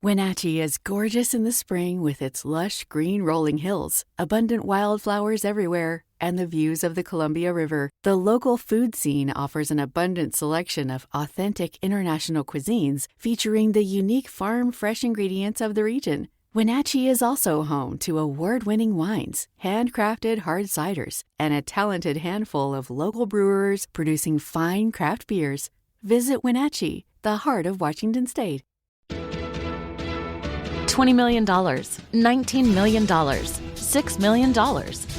Wenatchee is gorgeous in the spring with its lush green rolling hills, abundant wildflowers everywhere, and the views of the Columbia River. The local food scene offers an abundant selection of authentic international cuisines featuring the unique farm-fresh ingredients of the region. Wenatchee is also home to award-winning wines, handcrafted hard ciders, and a talented handful of local brewers producing fine craft beers. Visit Wenatchee, the heart of Washington State. $20 million, $19 million, $6 million.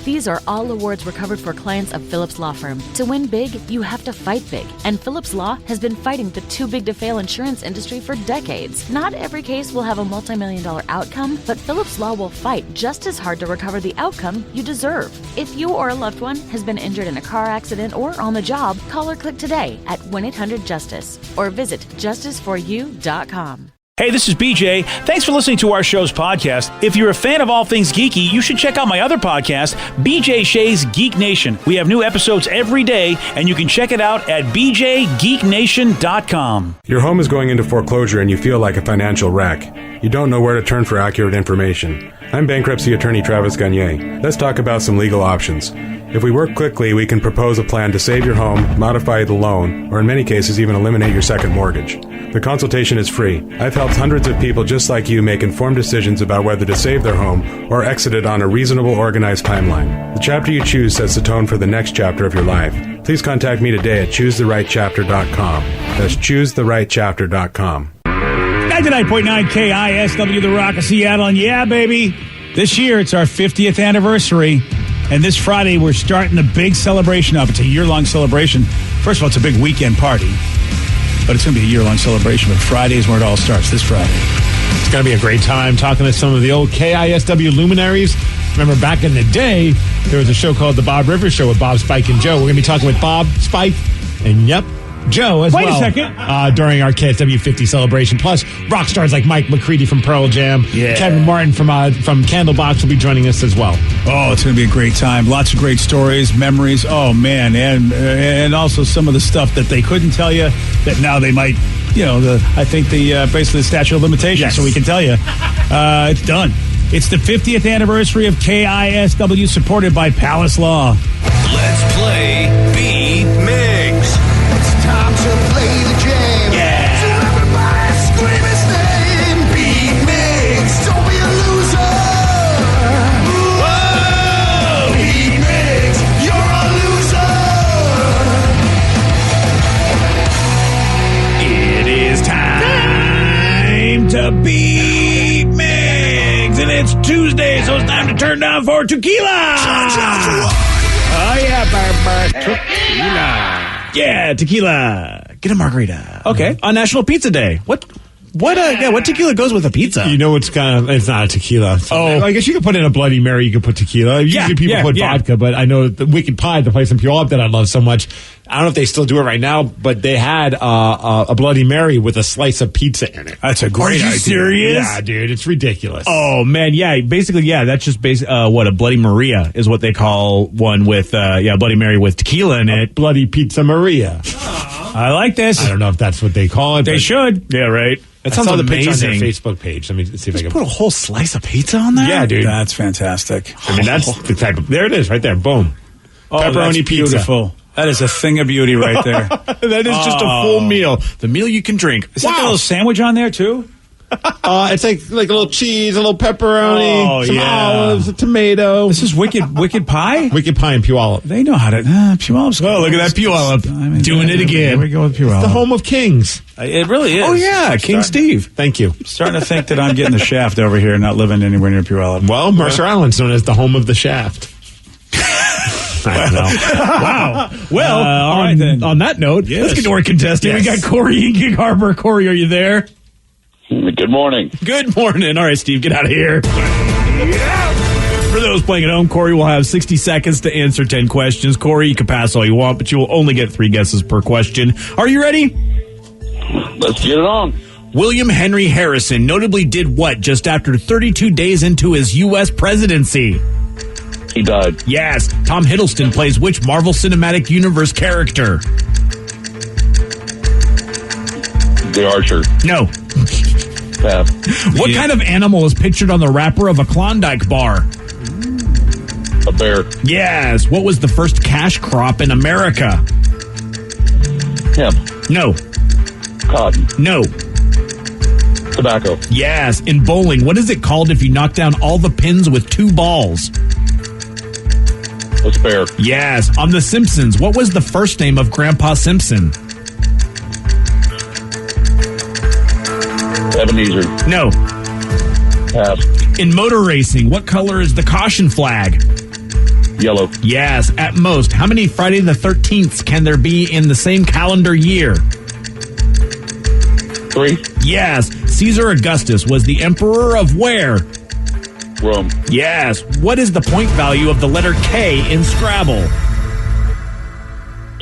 These are all awards recovered for clients of Phillips Law Firm. To win big, you have to fight big. And Phillips Law has been fighting the too-big-to-fail insurance industry for decades. Not every case will have a multi-million-dollar outcome, but Phillips Law will fight just as hard to recover the outcome you deserve. If you or a loved one has been injured in a car accident or on the job, call or click today at 1-800-JUSTICE or visit justiceforyou.com. Hey, this is BJ. Thanks for listening to our show's podcast. If you're a fan of all things geeky, you should check out my other podcast, BJ Shea's Geek Nation. We have new episodes every day, and you can check it out at bjgeeknation.com. Your home is going into foreclosure and you feel like a financial wreck. You don't know where to turn for accurate information. I'm bankruptcy attorney Travis Gagne. Let's talk about some legal options. If we work quickly, we can propose a plan to save your home, modify the loan, or in many cases even eliminate your second mortgage. The consultation is free. I've helped hundreds of people just like you make informed decisions about whether to save their home or exit it on a reasonable, organized timeline. The chapter you choose sets the tone for the next chapter of your life. Please contact me today at choosetherightchapter.com. That's choosetherightchapter.com. 99.9 KISW, The Rock of Seattle, and yeah, baby, this year it's our 50th anniversary, and this Friday we're starting the big celebration up. It's a year-long celebration. First of all, it's a big weekend party, but it's going to be a year-long celebration, but Friday is where it all starts, this Friday. It's going to be a great time talking to some of the old KISW luminaries. Remember, back in the day, there was a show called The Bob Rivers Show with Bob, Spike, and Joe. We're going to be talking with Bob, Spike, and Joe as well. Wait a second. During our KSW 50 celebration. Plus, rock stars like Mike McCready from Pearl Jam. Yeah. Kevin Martin from Candlebox will be joining us as well. Oh, it's going to be a great time. Lots of great stories, memories. Oh, man. And also some of the stuff that they couldn't tell you that now they might, basically the statute of limitations. Yes. So we can tell you. It's done. It's the 50th anniversary of KISW, supported by Palace Law. Let's play Beat Migs. It's time to play the game. Yeah. So everybody scream his name. Beat Migs. Don't be a loser. Whoa. Beat Migs. You're a loser. It is time to beat Migs, and it's Tuesday, so it's time to turn down for tequila. Oh yeah, tequila. Yeah, tequila. Get a margarita. Okay, on National Pizza Day. What tequila goes with a pizza? You know, it's not a tequila. Oh. I guess you could put in a Bloody Mary. You could put tequila. Usually people put vodka, but I know the Wicked Pie, the place in Puyallup that I love so much. I don't know if they still do it right now, but they had a Bloody Mary with a slice of pizza in it. That's a great idea. Are you serious? Yeah, dude, it's ridiculous. Oh man, yeah. Basically, that's just what a Bloody Maria is what they call one with Bloody Mary with tequila in it. Bloody Pizza Maria. I like this. I don't know if that's what they call it. They should. Yeah, right. That sounds on amazing. their Facebook page. Let me see if I can Put a whole slice of pizza on there? Yeah, dude. That's fantastic. I mean, that's the type of. There it is, right there. Boom. Oh, Pepperoni that's pizza. Beautiful. That is a thing of beauty right there. That is just a full meal. The meal you can drink. Is that a little sandwich on there too? It's like a little cheese, a little pepperoni, some olives, a tomato. This is Wicked Pie? Wicked Pie in Puyallup. They know how to. Puyallup's Oh, look at that Puyallup. Doing it again. Here we go with Puyallup. The home of kings. It really is. Oh, yeah, King Steve. Thank you. Starting to think that I'm getting the shaft over here, not living anywhere near Puyallup. Well, Mercer Island's known as the home of the shaft. I don't know. Wow. Well, all right, then. On that note, Yes. let's get to our contestant. Yes. We got Corey in Gig Harbor. Corey, are you there? Good morning. Good morning. All right, Steve, get out of here. For those playing at home, Corey will have 60 seconds to answer 10 questions. Corey, you can pass all you want, but you will only get 3 guesses per question. Are you ready? Let's get it on. William Henry Harrison notably did what just after 32 days into his U.S. presidency? He died. Yes. Tom Hiddleston plays which Marvel Cinematic Universe character? The Archer. No. Pass. What kind of animal is pictured on the wrapper of a Klondike bar? A bear. Yes. What was the first cash crop in America? Hemp. No. Cotton. No. Tobacco. Yes. In bowling, what is it called if you knock down all the pins with 2 balls? A spare. Yes. On The Simpsons, what was the first name of Grandpa Simpson? Ebenezer. No. Pass. In motor racing, what color is the caution flag? Yellow. Yes. At most, how many Friday the 13th can there be in the same calendar year? 3. Yes. Caesar Augustus was the emperor of where? Rome. Yes. What is the point value of the letter K in Scrabble?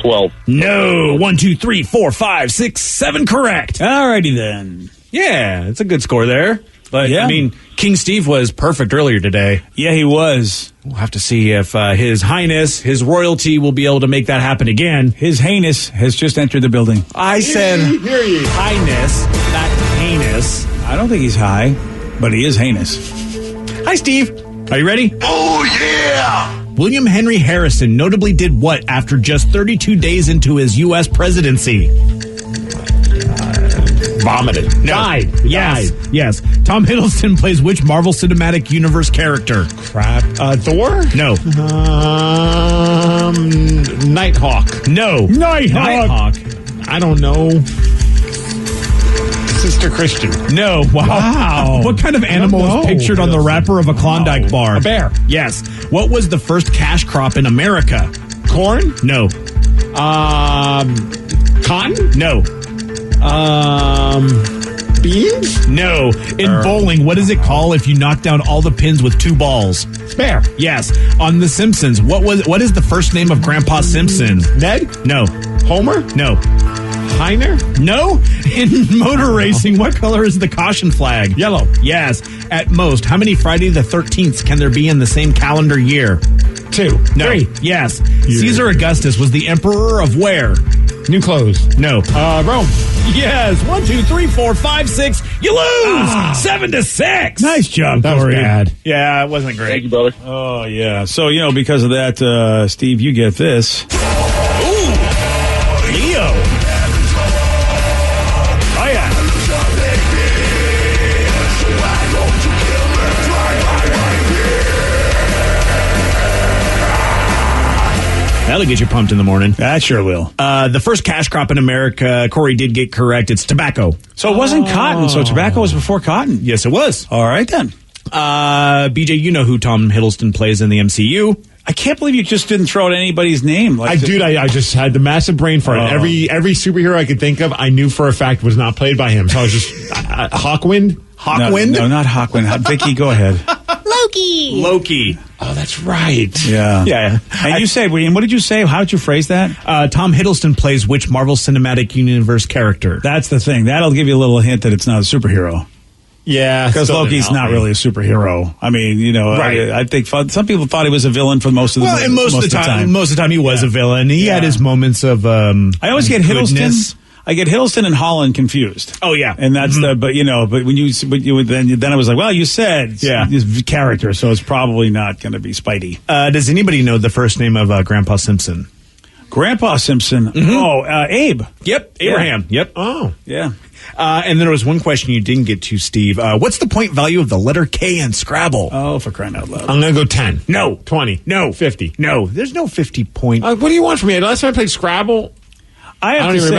12. No. 1, 2, 3, 4, 5, 6, 7 correct. Alrighty then. Yeah, it's a good score there. But, Yeah. I mean, King Steve was perfect earlier today. Yeah, he was. We'll have to see if His Highness, his royalty, will be able to make that happen again. His heinous has just entered the building. I said highness, not heinous. I don't think he's high, but he is heinous. Hi, Steve. Are you ready? Oh, yeah! William Henry Harrison notably did what after just 32 days into his U.S. presidency? Vomited. Died. Yes. Yes. Tom Hiddleston plays which Marvel Cinematic Universe character? Crap. Thor? No. Nighthawk. No. Nighthawk. I don't know. Sister Christian. No. Wow. What kind of animal know. is pictured on the wrapper of a Klondike bar? A bear. Yes. What was the first cash crop in America? Corn? No. Cotton? No. Beans? No. In bowling, what does it call if you knock down all the pins with 2 balls? Spare. Yes. On The Simpsons, what is the first name of Grandpa Simpson? Ned? No. Homer? No. Heiner? No. In motor racing, what color is the caution flag? Yellow. Yes. At most, how many Friday the 13th can there be in the same calendar year? 2. No. 3. Yes. Caesar Augustus was the emperor of where? New clothes. No. Rome. Yes. 1, 2, 3, 4, 5, 6. You lose 7-6. Nice job, That was Corey. bad. Yeah, it wasn't great. Thank you, brother. Oh, yeah. So, because of that, Steve, you get this. Ooh. Leo. Oh, yeah. That'll get you pumped in the morning. That sure will. The first cash crop in America, Corey did get correct. It's tobacco. So it wasn't cotton. So tobacco was before cotton. Yes, it was. All right, then. BJ, you know who Tom Hiddleston plays in the MCU. I can't believe you just didn't throw out anybody's name. I just had the massive brain fart. Oh. Every superhero I could think of, I knew for a fact was not played by him. So I was just Hawkwind. Hawkwind? No, not Hawkwind. Vicky, go ahead. Loki. Oh, that's right. Yeah. Yeah. And you say, what did you say? How did you phrase that? Tom Hiddleston plays which Marvel Cinematic Universe character? That's the thing. That'll give you a little hint that it's not a superhero. Yeah. Because still Loki's didn't help not me. really a superhero. I mean, Right. I think some people thought he was a villain for most of the Well, and most of the time he was a villain. He had his moments of I always get goodness. Hiddleston. I get Hiddleston and Holland confused. Oh yeah. And that's but when then I was like, well, you said his character, so it's probably not going to be Spidey. Does anybody know the first name of Grandpa Simpson? Grandpa Simpson. Abe. Yep. Abraham. Yep. Oh. Yeah. And there was one question you didn't get to, Steve. What's the point value of the letter K in Scrabble? Oh, for crying out loud. I'm going to go 10. No. 20. No. 50. No. There's no 50 point. What do you want from me? Last time I played Scrabble, I have I don't to even say,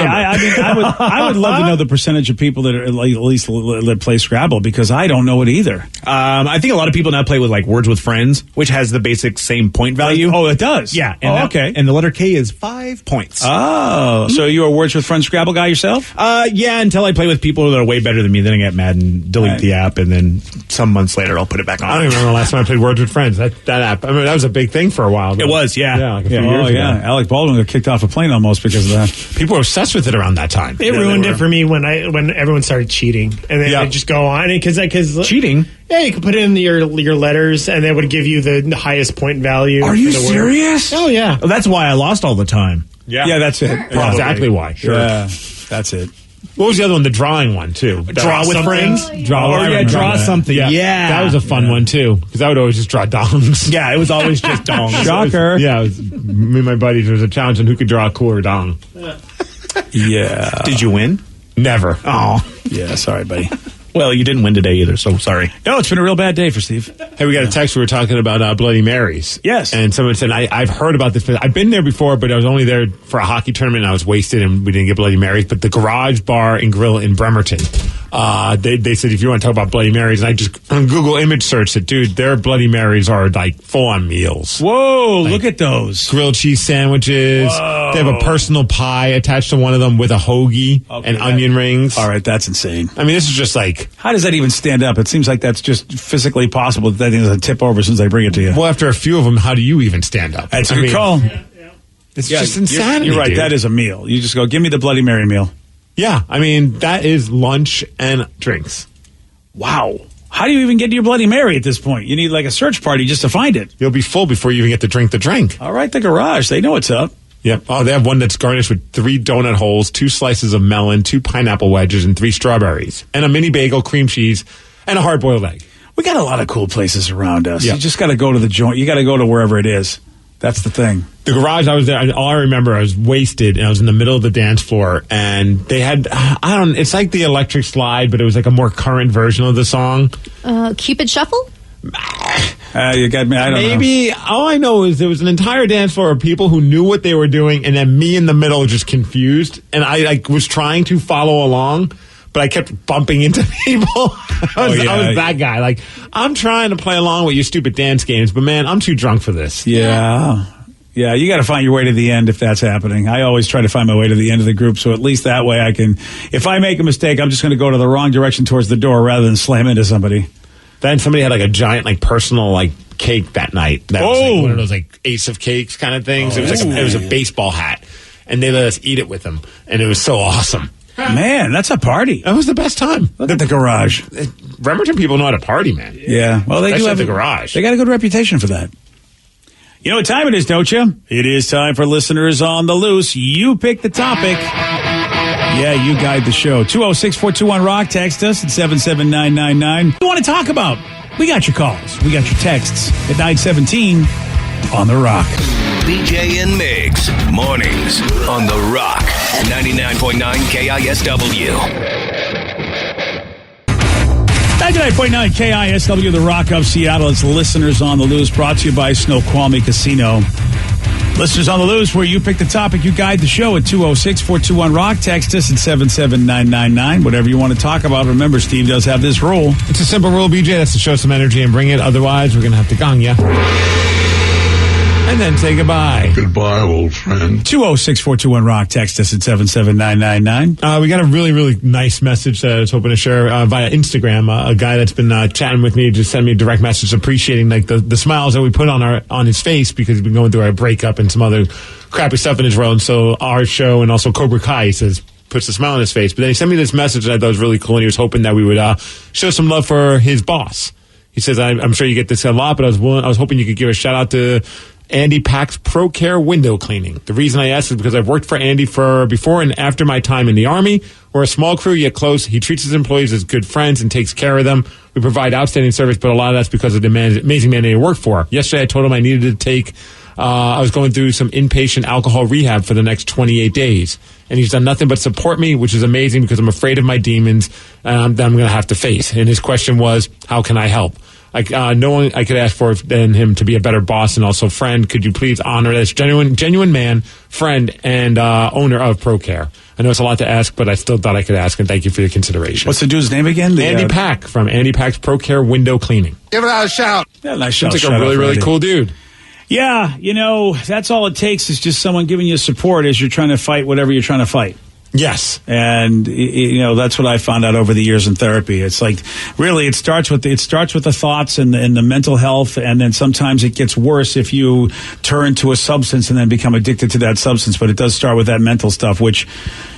remember. I would love to know the percentage of people that are at least that play Scrabble because I don't know it either. I think a lot of people now play with like Words with Friends, which has the basic same point value. Oh, it does. Yeah. Okay. And the letter K is 5 points. Oh, so you're a Words with Friends Scrabble guy yourself? Yeah, until I play with people that are way better than me. Then I get mad and delete the app, and then some months later I'll put it back on. I don't even remember the last time I played Words with Friends. That app. I mean, that was a big thing for a while. It was, yeah. Yeah, like a few years ago. Alec Baldwin got kicked off a plane almost because of that. People were obsessed with it around that time. It ruined it for me when everyone started cheating, and then they just go on because Cheating? Yeah, you could put in your letters, and they would give you the highest point value. Are you serious? Oh yeah. Well, that's why I lost all the time. Yeah, that's it. Exactly why. Sure. Yeah, that's it. What was the other one? The drawing one, too. Draw with friends? Draw something. Yeah. That was a fun one, too, because I would always just draw dongs. Yeah, it was always just dongs. Shocker. It was me and my buddies, there was a challenge on who could draw a cooler dong. Yeah. Did you win? Never. Oh. Yeah, sorry, buddy. Well, you didn't win today either, so sorry. No, it's been a real bad day for Steve. Hey, we got a text. We were talking about Bloody Marys. Yes. And someone said, I've heard about this, but I've been there before, but I was only there for a hockey tournament, and I was wasted, and we didn't get Bloody Marys. But the Garage Bar and Grill in Bremerton, they said, if you want to talk about Bloody Marys, and I just on Google image searched it, dude, their Bloody Marys are like full-on meals. Whoa, like, look at those. Grilled cheese sandwiches. Whoa. They have a personal pie attached to one of them with a hoagie and onion rings. All right, that's insane. I mean, this is just like... How does that even stand up? It seems like that's just physically possible. That thing doesn't tip over as soon as they bring it to you. Well, after a few of them, how do you even stand up? That's a good call. It's just insanity. You're right. Dude. That is a meal. You just go, give me the Bloody Mary meal. Yeah, I mean, that is lunch and drinks. Wow. How do you even get to your Bloody Mary at this point? You need like a search party just to find it. You'll be full before you even get to drink the drink. All right, the Garage. They know what's up. Yep. Oh, they have one that's garnished with 3 donut holes, 2 slices of melon, 2 pineapple wedges, and 3 strawberries, and a mini bagel, cream cheese, and a hard-boiled egg. We got a lot of cool places around us. Yep. You just got to go to the joint. You got to go to wherever it is. That's the thing. The Garage, I was there. All I remember, I was wasted, and I was in the middle of the dance floor, and they had, it's like the electric slide, but it was like a more current version of the song. Cupid Shuffle? You got me. I don't know. Maybe all I know is there was an entire dance floor of people who knew what they were doing, and then me in the middle just confused. And I was trying to follow along, but I kept bumping into people. I was that guy. Like, I'm trying to play along with your stupid dance games, but man, I'm too drunk for this. Yeah. Yeah, you got to find your way to the end if that's happening. I always try to find my way to the end of the group, so at least that way I can, if I make a mistake, I'm just going to go to the wrong direction towards the door rather than slam into somebody. Then somebody had like a giant, like personal, like cake that night. That was like one of those like Ace of Cakes kind of things. It was like it was a baseball hat, and they let us eat it with them, and it was so awesome. Man, that's a party. That was the best time. Look at the Garage. Bremerton people know how to party, man. Yeah, well they do have the Garage. They got a good reputation for that. You know what time it is, don't you? It is time for Listeners on the Loose. You pick the topic. Yeah, you guide the show. 206-421-ROCK. Text us at 77999. What do you want to talk about? We got your calls. We got your texts at 917 on The Rock. BJ and Migs, mornings on The Rock, 99.9 KISW. 99.9 KISW, The Rock of Seattle. It's Listeners on the Loose, brought to you by Snoqualmie Casino. Listeners on the Loose, where you pick the topic, you guide the show at 206-421-ROCK. Text us at 77999. Whatever you want to talk about. Remember, Steve does have this rule. It's a simple rule, BJ. That's to show some energy and bring it. Otherwise, we're going to have to gong ya. And then say goodbye. Goodbye, old friend. 206-421-ROCK. Text us at 77999. We got a really, really nice message that I was hoping to share via Instagram. A guy that's been chatting with me just sent me a direct message appreciating like the smiles that we put on his face because he's been going through our breakup and some other crappy stuff in his world. And so our show and also Cobra Kai, he says, puts a smile on his face. But then he sent me this message that I thought was really cool, and he was hoping that we would show some love for his boss. He says, I'm sure you get this a lot, but I was hoping you could give a shout out to Andy Pack's Pro Care window cleaning. The reason I asked is because I've worked for Andy for before and after my time in the Army. We're a small crew yet close. He treats his employees as good friends and takes care of them. We provide outstanding service, but a lot of that's because of the amazing man that he worked for. Yesterday I told him I needed to take, I was going through some inpatient alcohol rehab for the next 28 days. And he's done nothing but support me, which is amazing because I'm afraid of my demons that I'm going to have to face. And his question was, how can I help? No one I could ask for than him to be a better boss and also friend. Could you please honor this genuine man, friend, and owner of ProCare? I know it's a lot to ask, but I still thought I could ask, and thank you for your consideration. What's the dude's name again? Andy Pack from Andy Pack's ProCare window cleaning. Give it out a shout. Yeah, nice shout. Seems like a really, really cool dude. Yeah, that's all it takes is just someone giving you support as you're trying to fight whatever you're trying to fight. Yes. And that's what I found out over the years in therapy. It's like really it starts with the thoughts and the mental health, and then sometimes it gets worse if you turn to a substance and then become addicted to that substance, but it does start with that mental stuff, which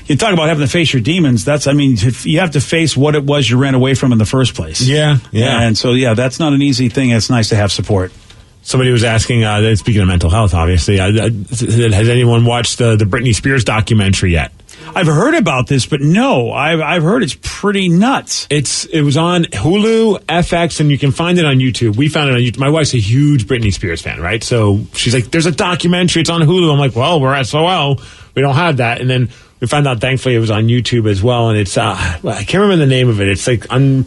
you talk about having to face your demons. You have to face what it was you ran away from in the first place. Yeah. And so that's not an easy thing. It's nice to have support. Somebody was asking, speaking of mental health, obviously, has anyone watched the Britney Spears documentary yet? I've heard about this, but no, I've heard it's pretty nuts. It was on Hulu, FX, and you can find it on YouTube. We found it on YouTube. My wife's a huge Britney Spears fan, right? So she's like, there's a documentary. It's on Hulu. I'm like, well, we're SOL. We don't have that. And then we found out, thankfully, it was on YouTube as well. And it's, I can't remember the name of it. It's like, oh,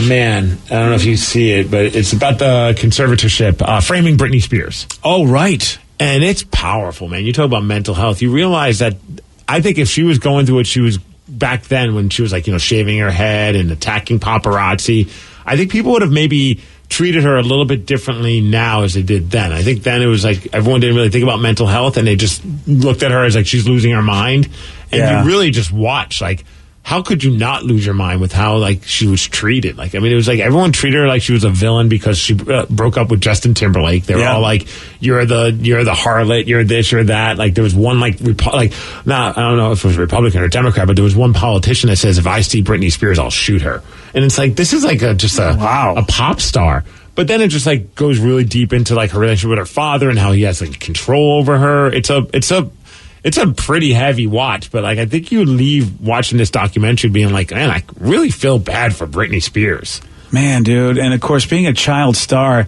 man. I don't know if you see it, but it's about the conservatorship, Framing Britney Spears. Oh, right. And it's powerful, man. You talk about mental health. You realize that I think if she was going through what she was back then when she was like, shaving her head and attacking paparazzi, I think people would have maybe treated her a little bit differently now as they did then. I think then it was like everyone didn't really think about mental health and they just looked at her as like she's losing her mind. And you really just watch like, how could you not lose your mind with how like she was treated? Like, I mean, it was like everyone treated her like she was a villain because she broke up with Justin Timberlake. They were all like, "You're the harlot. You're this. You're that." Like, there was one I don't know if it was Republican or Democrat, but there was one politician that says, "If I see Britney Spears, I'll shoot her." And it's like this is like a pop star. But then it just like goes really deep into like her relationship with her father and how he has like control over her. It's a pretty heavy watch, but like I think you leave watching this documentary being like, man, I really feel bad for Britney Spears. Man, dude, and of course, being a child star,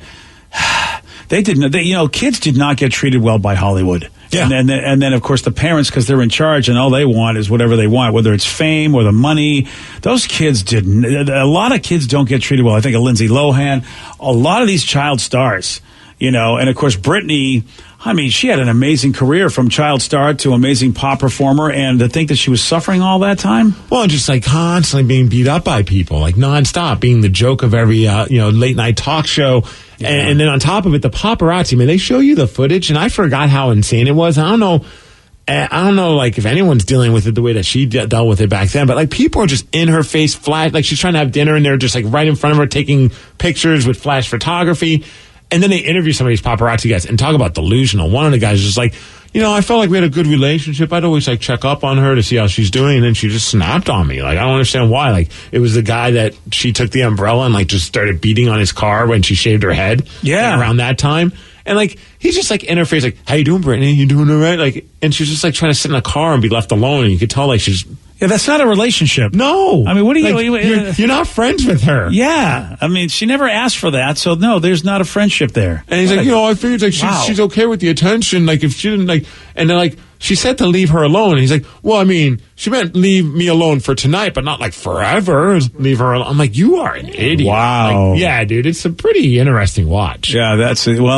kids did not get treated well by Hollywood. Yeah. And then of course the parents, because they're in charge and all they want is whatever they want, whether it's fame or the money. Those kids didn't. A lot of kids don't get treated well. I think of Lindsay Lohan, a lot of these child stars, and of course Britney. I mean, she had an amazing career from child star to amazing pop performer, and to think that she was suffering all that time? Well, just like constantly being beat up by people, like nonstop, being the joke of every late night talk show, and then on top of it, the paparazzi. Man, they show you the footage, and I forgot how insane it was. I don't know, like if anyone's dealing with it the way that she dealt with it back then, but like people are just in her face, flash, like she's trying to have dinner, and they're just like right in front of her taking pictures with flash photography. And then they interview some of these paparazzi guys and talk about delusional. One of the guys is just like, I felt like we had a good relationship. I'd always like check up on her to see how she's doing. And then she just snapped on me. Like, I don't understand why. Like, it was the guy that she took the umbrella and like just started beating on his car when she shaved her head. Yeah. Around that time. And like, he's just like in her face, like, how you doing, Brittany? You doing all right? Like, and she's just like trying to sit in a car and be left alone. And you could tell like she's... Yeah, that's not a relationship. No. I mean, what are you... You're not friends with her. Yeah. I mean, she never asked for that, so no, there's not a friendship there. And he's like, I figured like she's okay with the attention. Like, if she didn't like... And then like, she said to leave her alone. And he's like, well, I mean, she meant leave me alone for tonight, but not like forever. Leave her alone. I'm like, you are an idiot. Wow. Like, yeah, dude, it's a pretty interesting watch. Yeah, it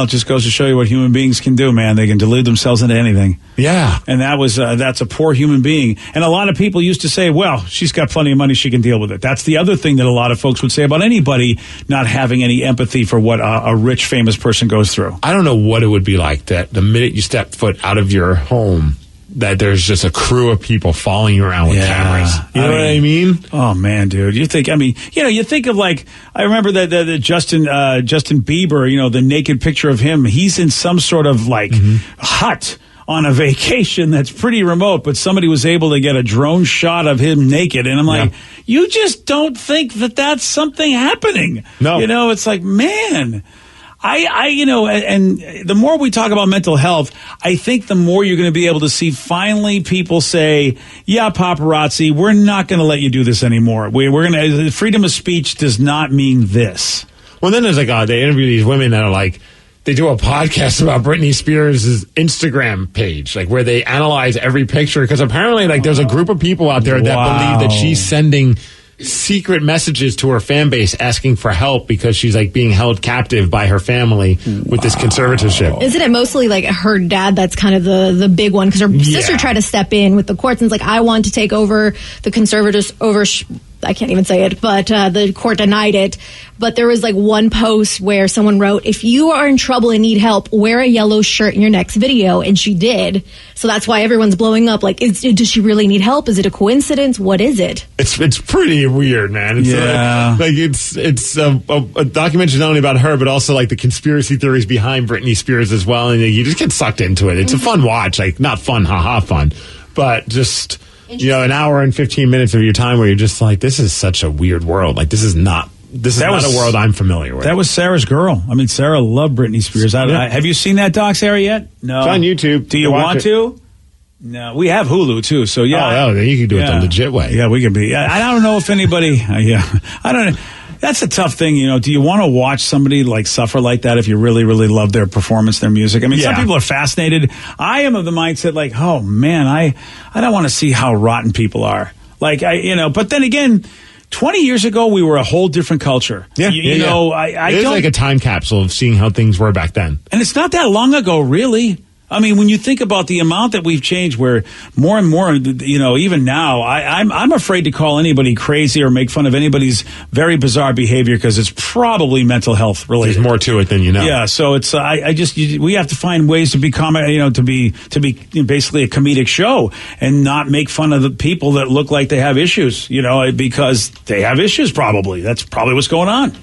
just goes to show you what human beings can do, man. They can delude themselves into anything. Yeah. And that's a poor human being. And a lot of people used to say, well, she's got plenty of money, she can deal with it. That's the other thing that a lot of folks would say about anybody not having any empathy for what a rich, famous person goes through. I don't know what it would be like that the minute you step foot out of your home, that there's just a crew of people following you around with cameras. You know what I mean? Oh man, dude. You think of like, I remember that Justin Bieber, the naked picture of him. He's in some sort of like hut on a vacation that's pretty remote, but somebody was able to get a drone shot of him naked. And I'm like, you just don't think that that's something happening. No. It's like, man, and the more we talk about mental health, I think the more you're going to be able to see finally people say, yeah, paparazzi, we're not going to let you do this anymore. We're going to, freedom of speech does not mean this. Well, then there's like, they interview these women that are like, they do a podcast about Britney Spears' Instagram page, like where they analyze every picture. Because apparently like there's a group of people out there that believe that she's sending secret messages to her fan base asking for help because she's like being held captive by her family with this conservatorship. Isn't it mostly like her dad that's kind of the big one? Because her sister tried to step in with the courts and it's like, I want to take over the conservators over... I can't even say it, but the court denied it. But there was like one post where someone wrote, if you are in trouble and need help, wear a yellow shirt in your next video. And she did. So that's why everyone's blowing up. Like, does she really need help? Is it a coincidence? What is it? It's pretty weird, man. It's a documentary not only about her, but also like the conspiracy theories behind Britney Spears as well. And you just get sucked into it. It's a fun watch. Like, not fun, fun, but just... an hour and 15 minutes of your time where you're just like, this is such a weird world. Like, this is not a world I'm familiar with. That was Sarah's girl. I mean, Sarah loved Britney Spears. Have you seen that doc, Sarah, yet? No. It's on YouTube. Do you want to? No, we have Hulu too, so yeah. Oh, then you can do it the legit way. Yeah, we can be. I don't know if anybody. I don't know. That's a tough thing, Do you want to watch somebody like suffer like that if you really, really love their performance, their music? I mean, some people are fascinated. I am of the mindset like, oh man, I don't want to see how rotten people are. Like but then again, 20 years ago we were a whole different culture. Yeah, I it's like a time capsule of seeing how things were back then, and it's not that long ago, really. I mean, when you think about the amount that we've changed, where more and more, even now, I'm afraid to call anybody crazy or make fun of anybody's very bizarre behavior because it's probably mental health related. There's more to it than you know. Yeah, so it's we have to find ways to be to be basically a comedic show and not make fun of the people that look like they have issues, because they have issues. Probably that's probably what's going on.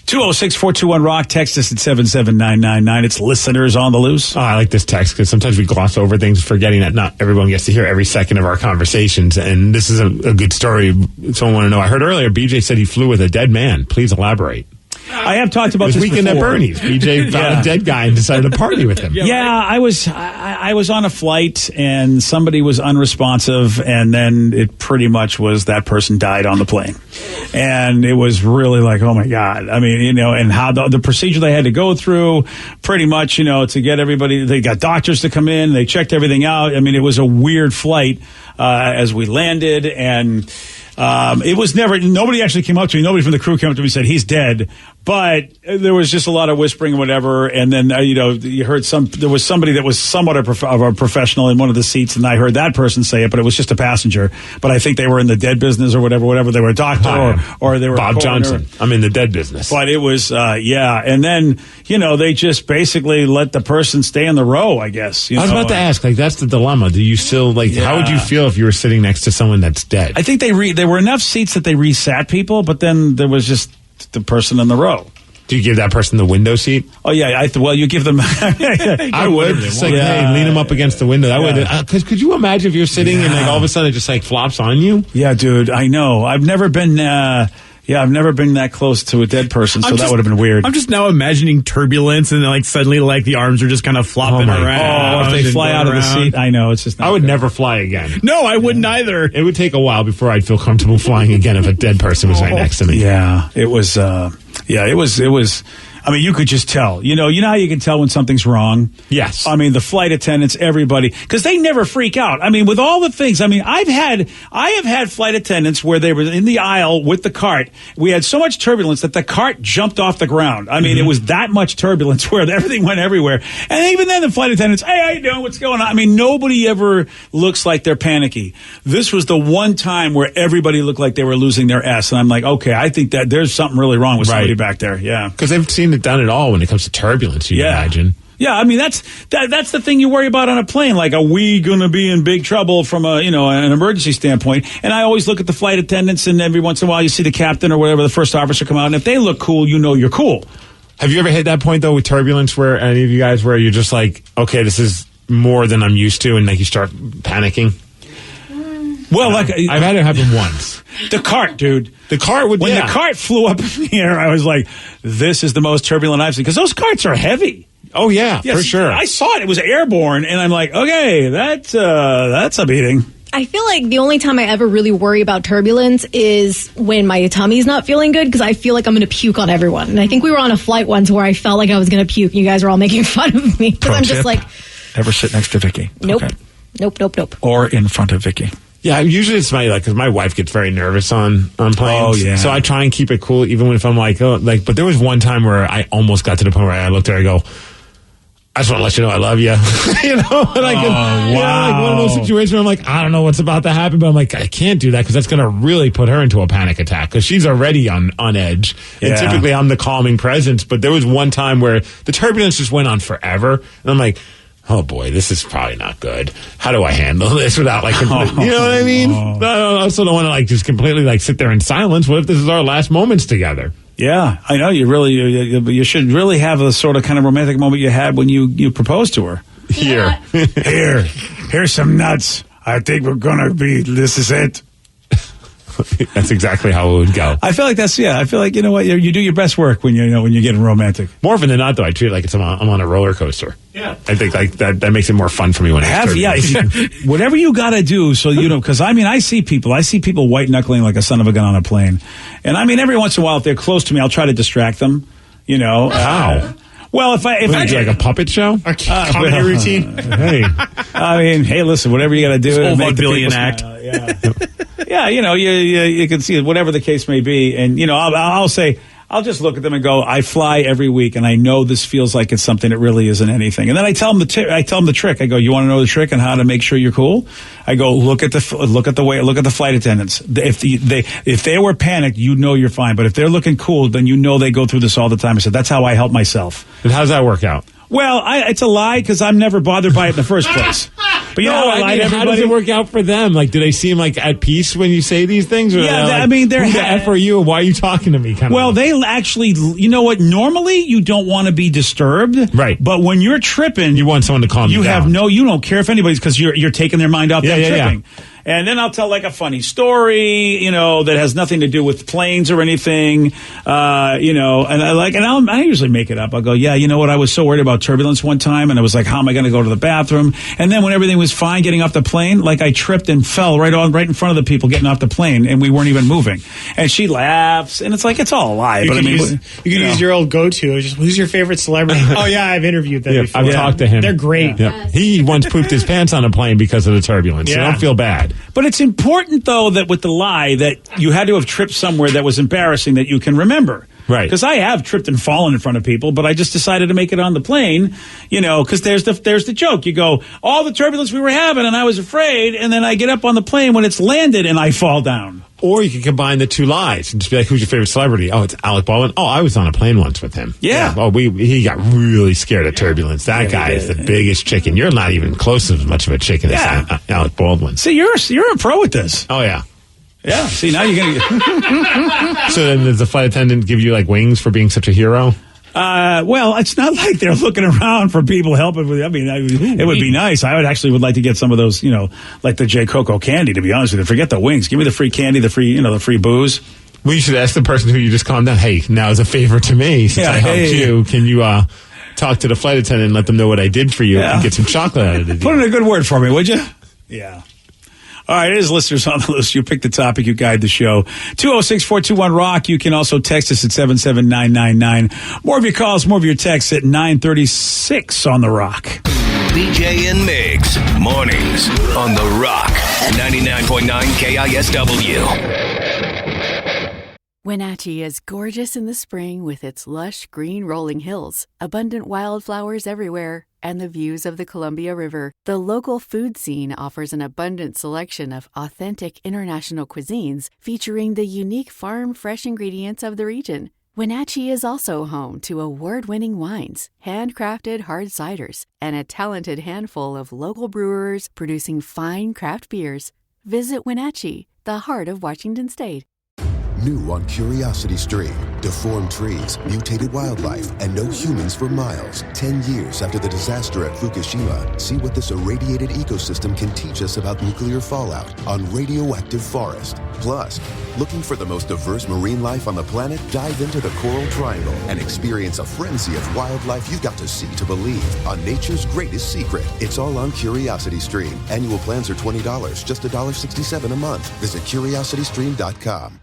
206-421-ROCK. Text us at 77999. It's listeners on the loose. Oh, I like this text because sometimes we gloss over things, forgetting that not everyone gets to hear every second of our conversations. And this is a good story. Someone want to know. I heard earlier BJ said he flew with a dead man. Please elaborate. I have talked about this weekend before. at Bernie's. BJ found a dead guy and decided to party with him. Yeah, I was on a flight and somebody was unresponsive, and then it pretty much was that person died on the plane, and it was really like, oh my god. I mean, and how the procedure they had to go through, pretty much, to get everybody. They got doctors to come in. They checked everything out. I mean, it was a weird flight as we landed, and. It was nobody actually came up to me. Nobody from the crew came up to me and said, he's dead. But there was just a lot of whispering and whatever. And then, you heard there was somebody that was somewhat of a professional in one of the seats. And I heard that person say it, but it was just a passenger. But I think they were in the dead business or whatever. They were a doctor or they were Bob Johnson. I'm in the dead business. But it was, And then, they just basically let the person stay in the row, I guess. I was about to ask, that's the dilemma. Do you still, how would you feel if you were sitting next to someone that's dead? I think there were enough seats that they resat people, but then there was just the person in the row. Do you give that person the window seat? Oh, yeah. You give them... I would. It's like, hey, lean them up against the window. That would. Because could you imagine if you're sitting and all of a sudden it just flops on you? Yeah, dude. I know. I've never been... I've never been that close to a dead person, so that would have been weird. I'm just now imagining turbulence, and suddenly the arms are just kind of flopping around. Oh, if they fly out of the seat, I know, it's just not I would good. never fly again. No, I wouldn't either. It would take a while before I'd feel comfortable flying again if a dead person was right next to me. Yeah, it was, it was, I mean, you could just tell. You know how you can tell when something's wrong? Yes. I mean, the flight attendants, everybody, because they never freak out. I mean, with all the things, I have had flight attendants where they were in the aisle with the cart. We had so much turbulence that the cart jumped off the ground. I mean, it was that much turbulence where everything went everywhere. And even then, the flight attendants, hey, how you doing? What's going on? I mean, nobody ever looks like they're panicky. This was the one time where everybody looked like they were losing their S. And I'm like, okay, I think that there's something really wrong with somebody back there. Yeah. Because they've seen it done it all when it comes to turbulence, you imagine. Yeah, I mean that's the thing you worry about on a plane. Like, are we going to be in big trouble from an emergency standpoint? And I always look at the flight attendants, and every once in a while you see the captain or whatever, the first officer come out, and if they look cool, you're cool. Have you ever hit that point though with turbulence where any of you guys where you're just like, okay, this is more than I'm used to, and you start panicking? Well, I've had it happen once. The cart, dude. The cart would. When the cart flew up in the air, I was like, "This is the most turbulent I've seen." Because those carts are heavy. Oh yeah, for sure. I saw it; it was airborne, and I'm like, "Okay, that's a beating." I feel like the only time I ever really worry about turbulence is when my tummy's not feeling good, because I feel like I'm going to puke on everyone. And I think we were on a flight once where I felt like I was going to puke, and you guys were all making fun of me because I'm just like, never sit next to Vicky. Nope, okay. Nope. Or in front of Vicky. Yeah, usually it's because my wife gets very nervous on planes. Oh, yeah. So I try and keep it cool, even if I'm but there was one time where I almost got to the point where I looked at her and I go, I just want to let you know I love you. Wow. One of those situations where I'm like, I don't know what's about to happen, but I'm like, I can't do that because that's going to really put her into a panic attack because she's already on edge. Yeah. And typically I'm the calming presence, but there was one time where the turbulence just went on forever. And I'm like, oh boy, this is probably not good. How do I handle this without you know what I mean? I also don't want to just completely sit there in silence. What if this is our last moments together? Yeah, I know. You should really have the sort of kind of romantic moment you had when you proposed to her. Here's some nuts. I think this is it. That's exactly how it would go. I feel like I feel like, you know what, you do your best work when when you're getting romantic. More often than not, though, I treat it like I'm on a roller coaster. Yeah. I think like that makes it more fun for me when whatever you got to do so you know, because I see people white knuckling like a son of a gun on a plane. And every once in a while, if they're close to me, I'll try to distract them, How? Well, if I do like a puppet show, a comedy routine. Hey, hey, listen, whatever you got to do to make the vaudevillian people act. smile, yeah, you can see it, whatever the case may be, and I'll say. I'll just look at them and go, I fly every week, and I know this feels like it's something that really isn't anything. And then I tell them the trick. I go, you want to know the trick on how to make sure you're cool? I go, look at the flight attendants. If they were panicked, you know you're fine. But if they're looking cool, then you know they go through this all the time. I said, that's how I help myself. And how does that work out? Well, it's a lie because I'm never bothered by it in the first place. But how does it work out for them? Like, do they seem like at peace when you say these things? Or Yeah, they're who the F are you? And why are you talking to me? They actually, you know what? Normally, you don't want to be disturbed, right? But when you're tripping, you want someone to calm you down. You don't care if anybody's because you're taking their mind off them tripping. Yeah. And then I'll tell like a funny story, that has nothing to do with planes or anything, and I usually make it up. I'll go, yeah, you know what? I was so worried about turbulence one time, and I was like, how am I going to go to the bathroom? And then when everything was fine getting off the plane, like I tripped and fell right in front of the people getting off the plane, and we weren't even moving. And she laughs, and it's like, it's all a lie. You but can use your old go-to. Just, who's your favorite celebrity? Oh, yeah, I've interviewed them before. I've talked to him. They're great. Yeah. He once pooped his pants on a plane because of the turbulence. So don't feel bad. But it's important, though, that with the lie that you had to have tripped somewhere that was embarrassing that you can remember. Right. Because I have tripped and fallen in front of people, but I just decided to make it on the plane, because there's the joke. You go, all the turbulence we were having, and I was afraid, and then I get up on the plane when it's landed, and I fall down. Or you can combine the two lies and just be like, who's your favorite celebrity? Oh, it's Alec Baldwin. Oh, I was on a plane once with him. Yeah. Oh, he got really scared of turbulence. That guy is the biggest chicken. You're not even close to as much of a chicken as Alec Baldwin. See, you're a pro at this. Oh, yeah. Yeah. See, now you're going to So then does the flight attendant give you like wings for being such a hero? Well, it's not like they're looking around for people helping with it. It would be nice. I would like to get some of those, like the J. Coco candy, to be honest with you. Forget the wings. Give me the free candy, the free booze. Well, you should ask the person who you just calmed down, hey, now as a favor to me, since I helped you, can you talk to the flight attendant and let them know what I did for you and get some chocolate out of it? Put in a good word for me, would you? Yeah. All right, it is listeners on the list. You pick the topic, you guide the show. 206-421-ROCK. You can also text us at 77999. More of your calls, more of your texts at 936 on the Rock. BJ and Migs, mornings on the Rock. 99.9 KISW. Wenatchee is gorgeous in the spring with its lush green rolling hills, abundant wildflowers everywhere, and the views of the Columbia River. The local food scene offers an abundant selection of authentic international cuisines featuring the unique farm-fresh ingredients of the region. Wenatchee is also home to award-winning wines, handcrafted hard ciders, and a talented handful of local brewers producing fine craft beers. Visit Wenatchee, the heart of Washington State. New on Curiosity Stream. Deformed trees, mutated wildlife, and no humans for miles. 10 years after the disaster at Fukushima, see what this irradiated ecosystem can teach us about nuclear fallout on Radioactive Forest. Plus, looking for the most diverse marine life on the planet? Dive into the Coral Triangle and experience a frenzy of wildlife you've got to see to believe on nature's greatest secret. It's all on Curiosity Stream. Annual plans are $20, just $1.67 a month. Visit curiositystream.com.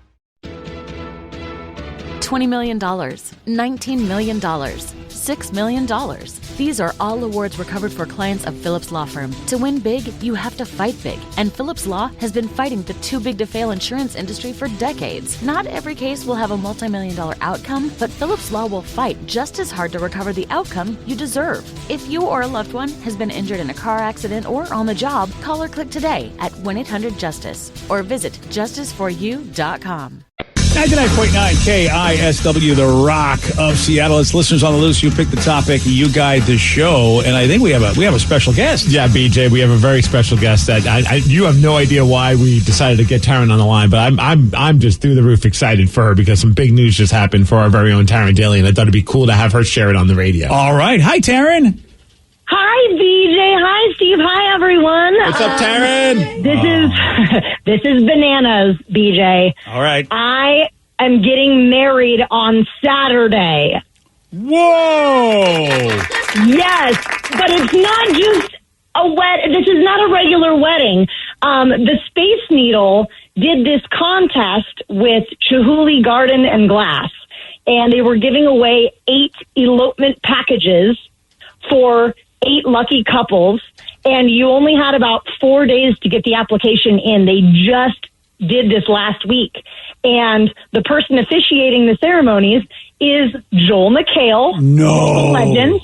$20 million, $19 million, $6 million. These are all awards recovered for clients of Phillips Law Firm. To win big, you have to fight big. And Phillips Law has been fighting the too-big-to-fail insurance industry for decades. Not every case will have a multi-million-dollar outcome, but Phillips Law will fight just as hard to recover the outcome you deserve. If you or a loved one has been injured in a car accident or on the job, call or click today at 1-800-JUSTICE or visit justiceforyou.com. 99.9 KISW, the Rock of Seattle. It's listeners on the loose. You pick the topic, you guide the show, and I think we have a special guest. Yeah, BJ, we have a very special guest that you have no idea why we decided to get Taryn on the line, but I'm just through the roof excited for her because some big news just happened for our very own Taryn Daly, and I thought it'd be cool to have her share it on the radio. All right, hi Taryn. Hi, BJ. Hi, Steve. Hi, everyone. What's up, Taryn? This is bananas, BJ. All right. I am getting married on Saturday. Whoa! Yes, but it's not just this is not a regular wedding. The Space Needle did this contest with Chihuly Garden and Glass, and they were giving away 8 elopement packages for 8 lucky couples, and you only had about 4 days to get the application in. They just did this last week, and the person officiating the ceremonies is Joel McHale, No. legend.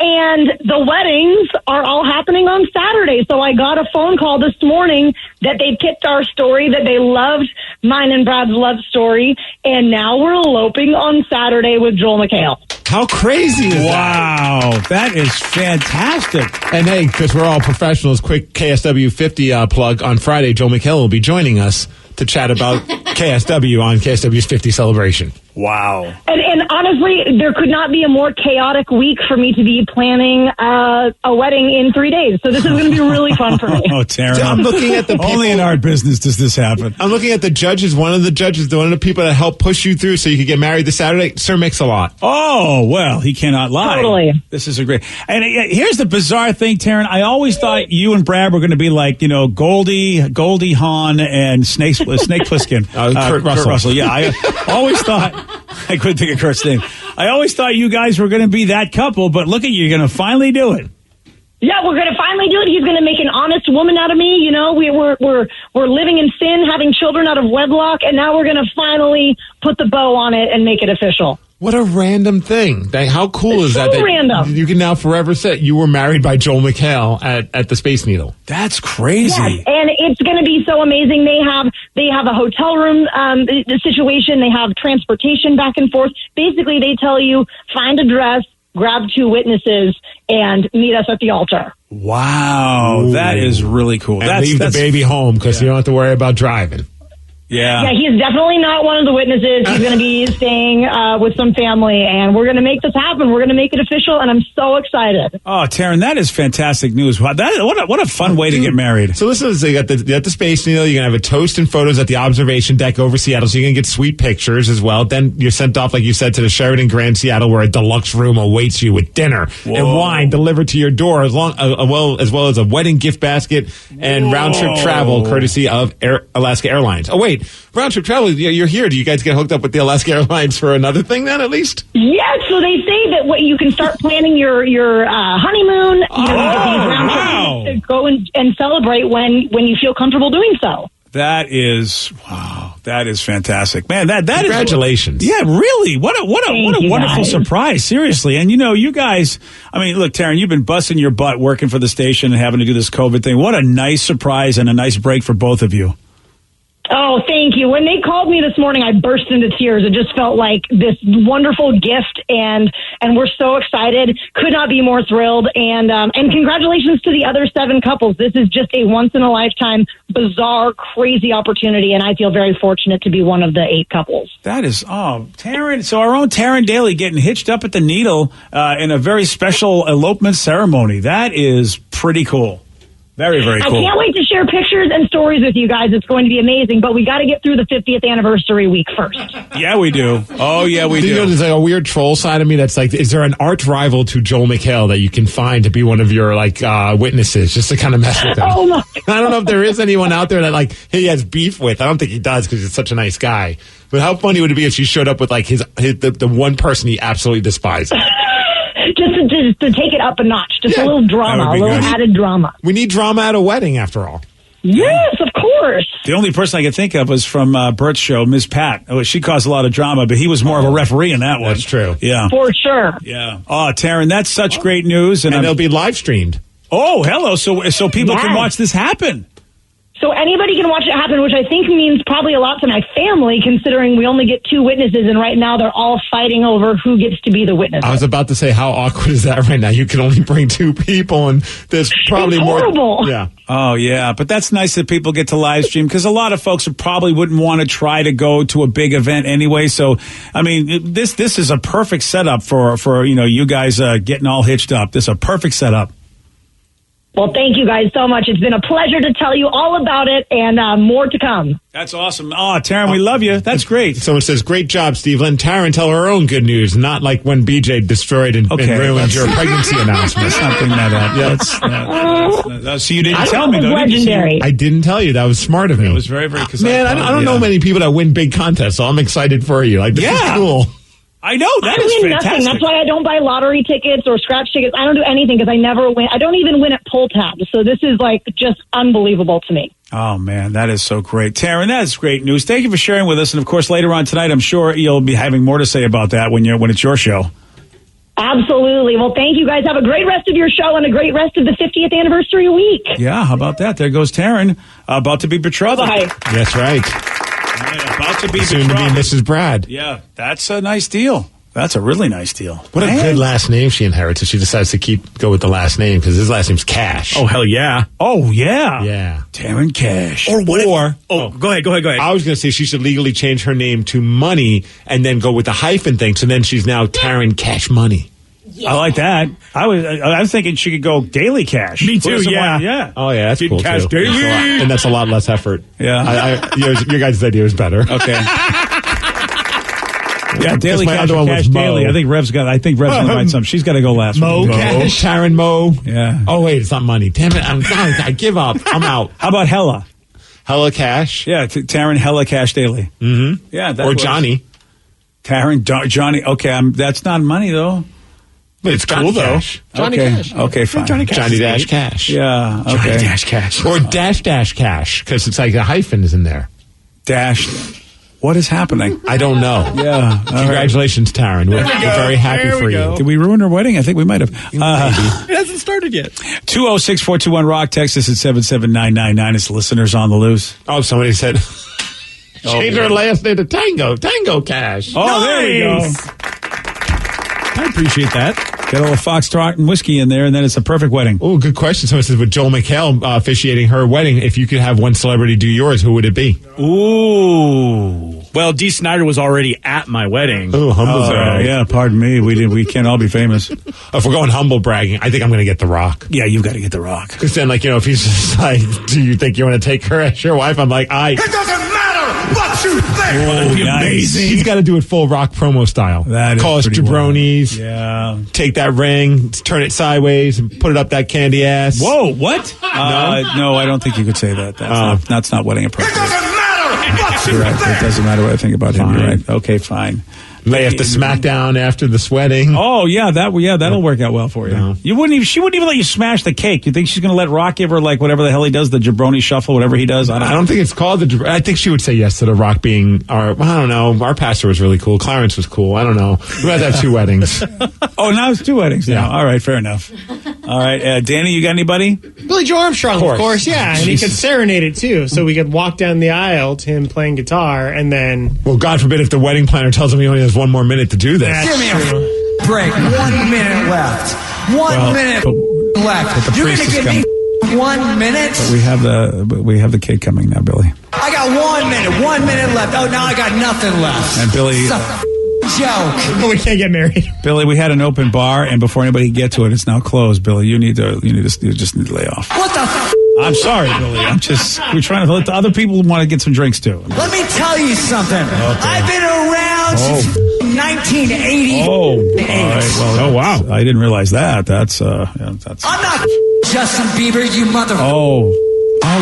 And the weddings are all happening on Saturday. So I got a phone call this morning that they picked our story, that they loved mine and Brad's love story. And now we're eloping on Saturday with Joel McHale. How crazy is that? Wow, that is fantastic. And hey, because we're all professionals, quick KSW 50 plug. On Friday, Joel McHale will be joining us to chat about KSW on KSW's 50 celebration. Wow. And honestly, there could not be a more chaotic week for me to be planning a wedding in 3 days. So this is going to be really fun for me. Oh, Taryn. I'm looking at the people. Only in our business does this happen. I'm looking at the judges. One of the judges, one of the people that helped push you through so you could get married this Saturday, Sir Mix-a-Lot. Oh, well, he cannot lie. Totally. This is a great. And here's the bizarre thing, Taryn. I always thought you and Brad were going to be like, Goldie Hawn and Snake Plissken. Kurt Russell. Yeah, I always thought, I couldn't think of Kurt's name. I always thought you guys were going to be that couple, but look at you, you're going to finally do it. Yeah, we're going to finally do it. He's going to make an honest woman out of me. You know, we're living in sin, having children out of wedlock, and now we're going to finally put the bow on it and make it official. What a random thing. How cool is that? So random. You can now forever say you were married by Joel McHale at the Space Needle. That's crazy. Yes, and it's going to be so amazing. They have a hotel room the situation. They have transportation back and forth. Basically, they tell you, find a dress, grab 2 witnesses, and meet us at the altar. Wow. Ooh. That is really cool. And leave the baby home because you don't have to worry about driving. Yeah, he's definitely not one of the witnesses. He's going to be staying with some family, and we're going to make this happen. We're going to make it official, and I'm so excited. Oh, Taryn, that is fantastic news. Wow, what a fun way to get married. So listen, you got the Space Needle. You're going to have a toast and photos at the observation deck over Seattle, so you're going to get sweet pictures as well. Then you're sent off, like you said, to the Sheraton Grand Seattle, where a deluxe room awaits you with dinner and wine delivered to your door, as well as a wedding gift basket and round-trip travel courtesy of Alaska Airlines. Oh, wait. Round-trip travel, you're here. Do you guys get hooked up with the Alaska Airlines for another thing then, at least? Yes, so they say that you can start planning your honeymoon. You get these round trips to go and celebrate when you feel comfortable doing so. That is fantastic, man. That congratulations. Yeah, really. What a wonderful surprise. Seriously, and you guys. I mean, look, Taryn, you've been busting your butt working for the station and having to do this COVID thing. What a nice surprise and a nice break for both of you. Oh, thank you. When they called me this morning, I burst into tears. It just felt like this wonderful gift, and we're so excited. Could not be more thrilled. And congratulations to the other 7 couples. This is just a once-in-a-lifetime, bizarre, crazy opportunity, and I feel very fortunate to be one of the 8 couples. That is, Taryn. So our own Taryn Daly getting hitched up at the Needle in a very special elopement ceremony. That is pretty cool. Very, very cool. I can't wait to share pictures and stories with you guys. It's going to be amazing, but we got to get through the 50th anniversary week first. Yeah, we do. Oh, yeah, we do. There's like a weird troll side of me that's like, is there an art rival to Joel McHale that you can find to be one of your witnesses, just to kind of mess with him? Oh, my. I don't know if there is anyone out there that he has beef with. I don't think he does because he's such a nice guy. But how funny would it be if she showed up with the one person he absolutely despises? Just to take it up a notch. Just a little drama, a little added drama. We need drama at a wedding, after all. Yes, of course. The only person I could think of was from Bert's show, Ms. Pat. She caused a lot of drama, but he was more of a referee in that one. That's true. Yeah. For sure. Yeah. Oh, Taryn, that's such great news. And it'll be live streamed. Oh, hello. So people can watch this happen. So anybody can watch it happen, which I think means probably a lot to my family, considering we only get 2 witnesses, and right now they're all fighting over who gets to be the witness. I was about to say, how awkward is that right now? You can only bring 2 people, and there's probably It's horrible. more. Yeah. Oh, yeah. But that's nice that people get to live stream because a lot of folks probably wouldn't want to try to go to a big event anyway. So, I mean, this is a perfect setup for you guys getting all hitched up. This is a perfect setup. Well, thank you guys so much. It's been a pleasure to tell you all about it, and more to come. That's awesome. Oh, Taryn, we love you. That's great. Someone says, great job, Steve. Let Taryn tell her own good news, not like when BJ destroyed and ruined your pregnancy announcement. Let's not bring that up. Yeah. So you didn't tell me, though. Legendary. I didn't tell you. That was smart of me. It was very, very... Man, I don't know many people that win big contests, so I'm excited for you. Like, this is cool. I know. That I is win fantastic. nothing. That's why I don't buy lottery tickets or scratch tickets. I don't do anything because I never win. I don't even win at pull tabs. So this is like just unbelievable to me. Oh, man, that is so great. Taryn, that is great news. Thank you for sharing with us. And, of course, later on tonight, I'm sure you'll be having more to say about that when it's your show. Absolutely. Well, thank you guys. Have a great rest of your show and a great rest of the 50th anniversary week. Yeah, how about that? There goes Taryn, about to be betrothed. Bye. That's right. About to be Soon to be betrothed. Mrs. Brad. Yeah, that's a nice deal. That's a really nice deal. What a good last name she inherits if she decides to go with the last name, because his last name's Cash. Oh, hell yeah. Oh, yeah. Yeah. Taryn Cash. Or what? Go ahead. I was going to say she should legally change her name to Money and then go with the hyphen thing, so then she's now Taryn Cash Money. Yeah. I like that. I was thinking she could go Daily Cash. Me too, yeah. Yeah. Oh, yeah, that's cool, Cash too. Daily. And that's a lot less effort. Yeah. Your guys' idea was better. Okay. Yeah, Daily my Cash other or one Cash was Mo. Daily. I think Rev's gonna write something. She's got to go last. Mo Cash. Taryn Mo. Yeah. Oh, wait, it's not Money. Damn it. I give up. I'm out. How about Hella? Hella Cash? Yeah, Taryn Hella Cash Daily. Mm-hmm. Yeah. That or works. Johnny. Taryn Johnny. Okay, that's not money, though. But it's cool, though. Johnny Cash. Okay, fine. Johnny Dash Cash. Yeah, okay. Johnny Dash Cash. Or Dash Cash, because it's like a hyphen is in there. Dash. What is happening? I don't know. Yeah. Congratulations, Taryn. We're very happy for you. Did we ruin her wedding? I think we might have. It hasn't started yet. 206-421-ROCK. Text us at 77999. It's listeners on the loose. Oh, somebody said change her last name to Tango. Tango Cash. Oh, nice. There you go. I appreciate that. Get a little foxtrot and whiskey in there, and then it's a perfect wedding. Oh, good question. Someone says, with Joel McHale officiating her wedding, if you could have one celebrity do yours, who would it be? Ooh. Well, Dee Snider was already at my wedding. Oh, humble brag. Yeah, pardon me. We can't all be famous. If we're going humble bragging, I think I'm going to get The Rock. Yeah, you've got to get The Rock. Because then, if he's just like, do you think you want to take her as your wife? I'm like, It doesn't matter what you think. Oh, nice. He's got to do it full Rock promo style. That Call us is pretty jabronis. Yeah. Take that ring, turn it sideways, and put it up that candy ass. Whoa, what? No, I don't think you could say that. That's not wedding appropriate. It doesn't matter what you You're right. think. It doesn't matter what I think about him. You're right. Okay, fine. Lay off the smackdown after the sweating. Oh yeah, that'll work out well for you. No. She wouldn't even let you smash the cake. You think she's going to let Rock give her whatever the hell he does, the jabroni shuffle, whatever he does? I don't think it's called the. I think she would say yes to The Rock being our. I don't know. Our pastor was really cool. Clarence was cool. I don't know. We had to have 2 weddings. Oh, now it's 2 weddings. Yeah. Now. All right, fair enough. All right, Danny, you got anybody? Billy Joe Armstrong, of course, yeah. And he could serenade it, too. So we could walk down the aisle to him playing guitar, and then... Well, God forbid if the wedding planner tells him he only has 1 more minute to do this. That's Give me true. a break. 1 minute left. 1 minute left. but the You're priest going to is give me 1 minute? We have the cake coming now, Billy. I got 1 minute. 1 minute left. Oh, now I got nothing left. And Billy, It's a joke. But we can't get married. Billy, we had an open bar, and before anybody could get to it, it's now closed. Billy, you just need to lay off. What the I'm sorry, Billy. We're trying to let the other people want to get some drinks too. Let me tell you something. I've been around since 1980. Oh, all right. Well, wow. I didn't realize that. That's. I'm not Justin Bieber, you mother. Oh,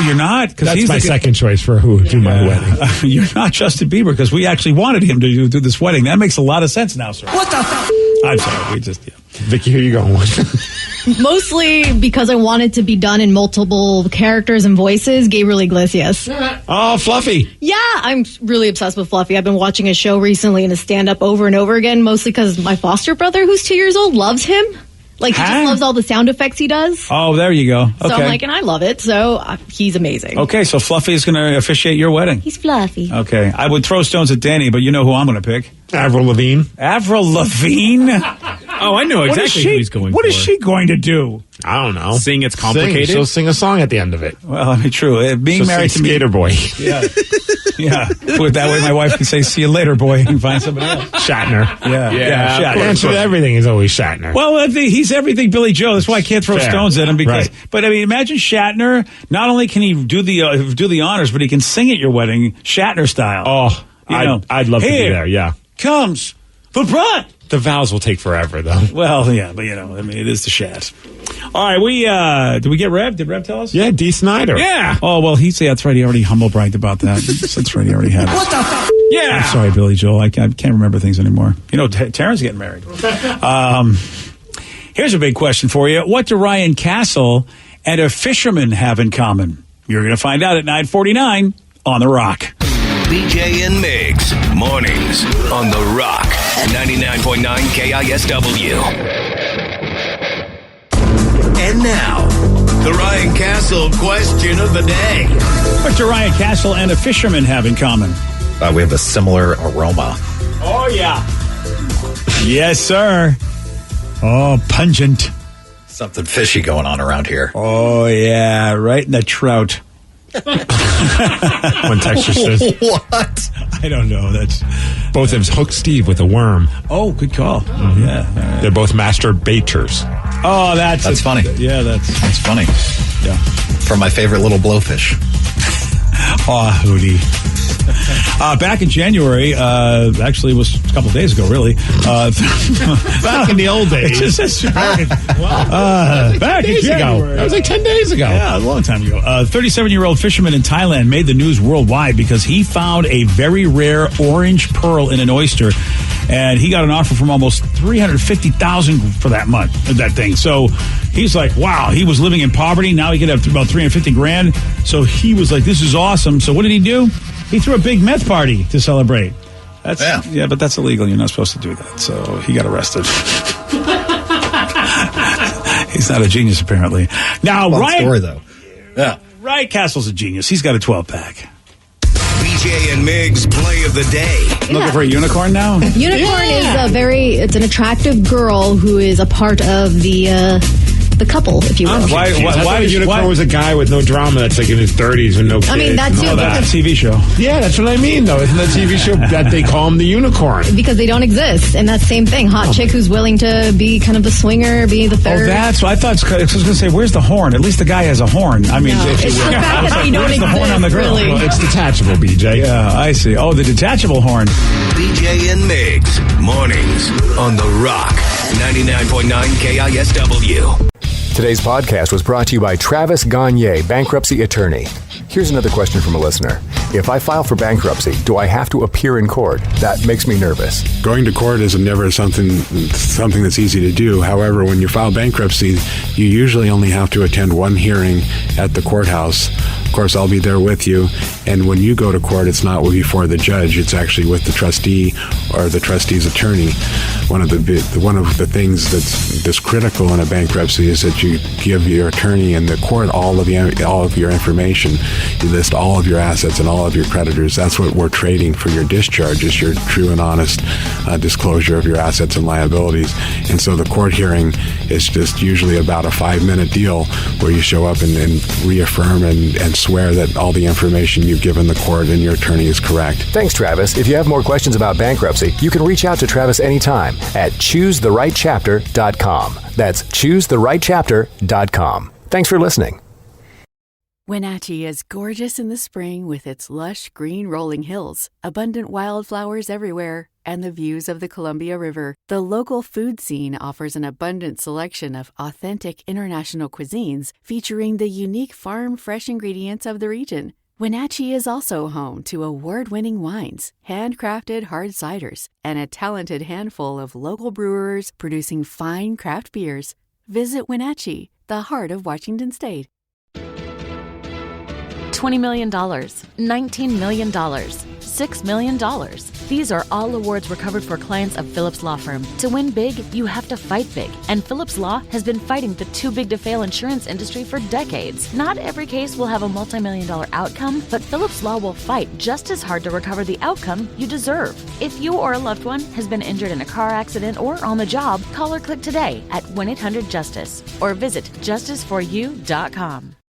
you're not? That's my second choice for who would do my wedding. You're not Justin Bieber because we actually wanted him to do this wedding. That makes a lot of sense now, sir. What the I'm sorry. We just. Yeah. Vicky, who you going with? Mostly because I wanted to be done in multiple characters and voices, Gabriel Iglesias. Oh, Fluffy. Yeah, I'm really obsessed with Fluffy. I've been watching a show recently and a stand-up over and over again, mostly because my foster brother, who's 2 years old, loves him. Like, he Huh? just loves all the sound effects he does. Oh, there you go. Okay. So I'm like, and I love it. So he's amazing. Okay, so Fluffy is going to officiate your wedding. He's fluffy. Okay, I would throw stones at Danny, but you know who I'm going to pick. Avril Lavigne. Avril Lavigne? Oh, I know exactly who he's going What for. is she going to do? I don't know. Sing It's Complicated? She'll sing a song at the end of it. Well, I mean, true. Being She'll married to sing me. Skater Boy. Yeah. Yeah. With that way, my wife can say, see you later, boy, and find somebody else. Shatner. Yeah. The answer to everything is always Shatner. Well, he's everything Billy Joe. That's why I can't throw Fair. stones at him. Because, Right. But I mean, imagine Shatner. Not only can he do the honors, but he can sing at your wedding, Shatner style. Oh, I'd love to be there. Yeah. Comes the brunt. The vows will take forever, though. Well, yeah, but I mean, it is the Shat. All right, did we get Rev? Did Rev tell us? Yeah, D. Snyder. Yeah. Oh, well, that's right. He already humble bragged about that. That's right. He already had it. What the fuck? Yeah. I'm sorry, Billy Joel. I can't remember things anymore. Taryn's getting married. Here's a big question for you. What do Ryan Castle and a fisherman have in common? You're going to find out at 9:49 on The Rock. BJ and Migs, mornings on The Rock, 99.9 KISW. And now, the Ryan Castle question of the day. What do Ryan Castle and a fisherman have in common? We have a similar aroma. Oh, yeah. Yes, sir. Oh, pungent. Something fishy going on around here. Oh, yeah. Right in the trout. One texture says, What? I don't know. That's both of them hook Steve with a worm. Oh, good call. Mm-hmm. Yeah. All right. They're both master baiters. Oh, that's funny. Yeah, that's funny. Yeah. From my favorite little blowfish. Oh, Hootie. Back in January, actually it was a couple of days ago, really. Back in the old days. Back in January. That was like 10 days ago. Yeah, a long time ago. 37-year-old fisherman in Thailand made the news worldwide because he found a very rare orange pearl in an oyster, and he got an offer from almost $350,000 for that thing. So he's like, wow, he was living in poverty. Now he could have about $350,000. So he was like, this is awesome. So what did he do? He threw a big meth party to celebrate. Yeah, but that's illegal. You're not supposed to do that. So he got arrested. He's not a genius, apparently. Now, Fun story, though. Yeah. Ryan Castle's a genius. He's got a 12-pack. BJ and Migs play of the day. Looking for a unicorn now? Unicorn is it's an attractive girl who is a part of the couple, if you will. Why a unicorn was a guy with no drama that's like in his 30s with no kids? I mean, that's that TV show. Yeah, that's what I mean, though. Isn't that TV show that they call him the unicorn? Because they don't exist. And that's same thing. Hot chick who's willing to be kind of the swinger, be the third. Oh, that's what I thought. I was going to say, where's the horn? At least the guy has a horn. I mean, No, if it's you the will. fact that they don't Where's the horn on the exist, girl? really. Well, it's detachable, BJ. Yeah, I see. Oh, the detachable horn. BJ and Migs, mornings on The Rock, 99.9 KISW. Today's podcast was brought to you by Travis Gagne, bankruptcy attorney. Here's another question from a listener. If I file for bankruptcy, do I have to appear in court? That makes me nervous. Going to court is never something that's easy to do. However, when you file bankruptcy, you usually only have to attend one hearing at the courthouse. Of course, I'll be there with you. And when you go to court, it's not before the judge. It's actually with the trustee or the trustee's attorney. One of the things that's critical in a bankruptcy is that you give your attorney and the court all of your information. You list all of your assets and all of your creditors. That's what we're trading for your discharge, is your true and honest disclosure of your assets and liabilities. And so the court hearing is just usually about a 5-minute deal where you show up and reaffirm and swear that all the information you've given the court and your attorney is correct. Thanks, Travis. If you have more questions about bankruptcy, you can reach out to Travis anytime at choosetherightchapter.com. That's choosetherightchapter.com. Thanks for listening. Wenatchee is gorgeous in the spring with its lush green rolling hills, abundant wildflowers everywhere, and the views of the Columbia River. The local food scene offers an abundant selection of authentic international cuisines featuring the unique farm-fresh ingredients of the region. Wenatchee is also home to award-winning wines, handcrafted hard ciders, and a talented handful of local brewers producing fine craft beers. Visit Wenatchee, the heart of Washington State. $20 million, $19 million, $6 million. These are all awards recovered for clients of Phillips Law Firm. To win big, you have to fight big. And Phillips Law has been fighting the too big to fail insurance industry for decades. Not every case will have a multi-million-dollar outcome, but Phillips Law will fight just as hard to recover the outcome you deserve. If you or a loved one has been injured in a car accident or on the job, call or click today at 1-800-JUSTICE or visit justiceforyou.com.